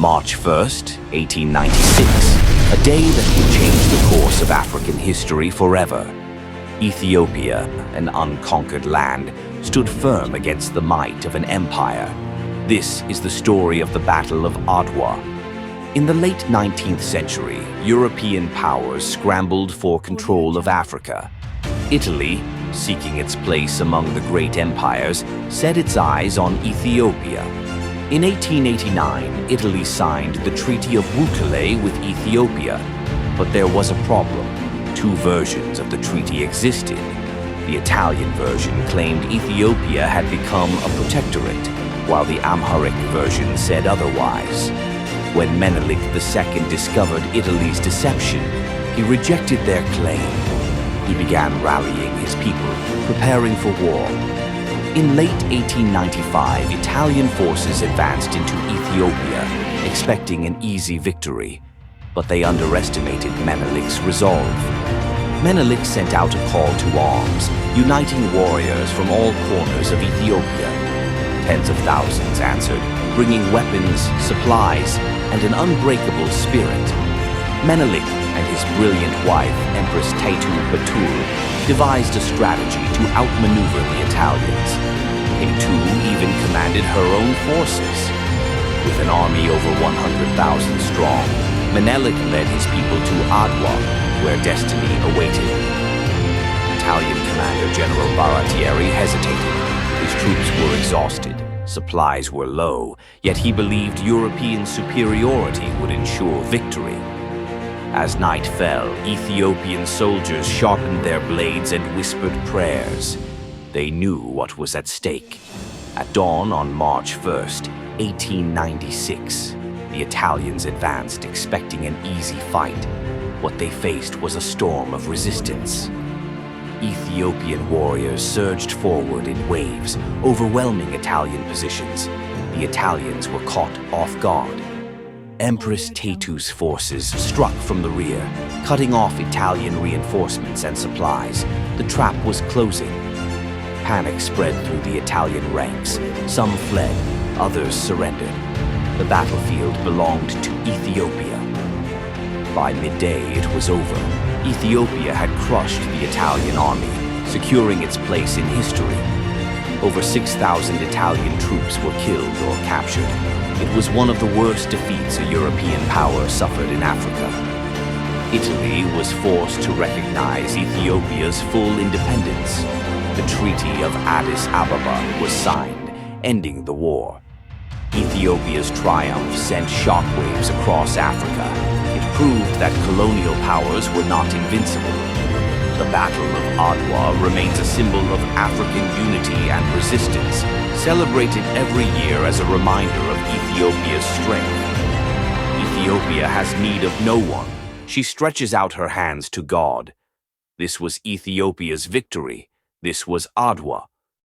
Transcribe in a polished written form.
March 1st, 1896, a day that would change the course of African history forever. Ethiopia, an unconquered land, stood firm against the might of an empire. This is the story of the Battle of Adwa. In the late 19th century, European powers scrambled for control of Africa. Italy, seeking its place among the great empires, set its eyes on Ethiopia. In 1889, Italy signed the Treaty of Wuchale with Ethiopia, but there was a problem. Two versions of the treaty existed. The Italian version claimed Ethiopia had become a protectorate, while the Amharic version said otherwise. When Menelik II discovered Italy's deception, he rejected their claim. He began rallying his people, preparing for war. In late 1895, Italian forces advanced into Ethiopia, expecting an easy victory. But they underestimated Menelik's resolve. Menelik sent out a call to arms, uniting warriors from all corners of Ethiopia. Tens of thousands answered, bringing weapons, supplies, and an unbreakable spirit. Menelik and his brilliant wife, Empress Taytu Betul, devised a strategy to outmaneuver the Italians. Taytu even commanded her own forces. With an army over 100,000 strong, Menelik led his people to Adwa, where destiny awaited. Italian Commander General Baratieri hesitated. His troops were exhausted, supplies were low, yet he believed European superiority would ensure victory. As night fell, Ethiopian soldiers sharpened their blades and whispered prayers. They knew what was at stake. At dawn on March 1st, 1896, the Italians advanced, expecting an easy fight. What they faced was a storm of resistance. Ethiopian warriors surged forward in waves, overwhelming Italian positions. The Italians were caught off guard. Empress Taytu's forces struck from the rear, cutting off Italian reinforcements and supplies. The trap was closing. Panic spread through the Italian ranks. Some fled, others surrendered. The battlefield belonged to Ethiopia. By midday, it was over. Ethiopia had crushed the Italian army, securing its place in history. Over 6,000 Italian troops were killed or captured. It was one of the worst defeats a European power suffered in Africa. Italy was forced to recognize Ethiopia's full independence. The Treaty of Addis Ababa was signed, ending the war. Ethiopia's triumph sent shockwaves across Africa. It proved that colonial powers were not invincible. The Battle of Adwa remains a symbol of African unity and resistance, celebrated every year as a reminder of Ethiopia's strength. Ethiopia has need of no one. She stretches out her hands to God. This was Ethiopia's victory. This was Adwa.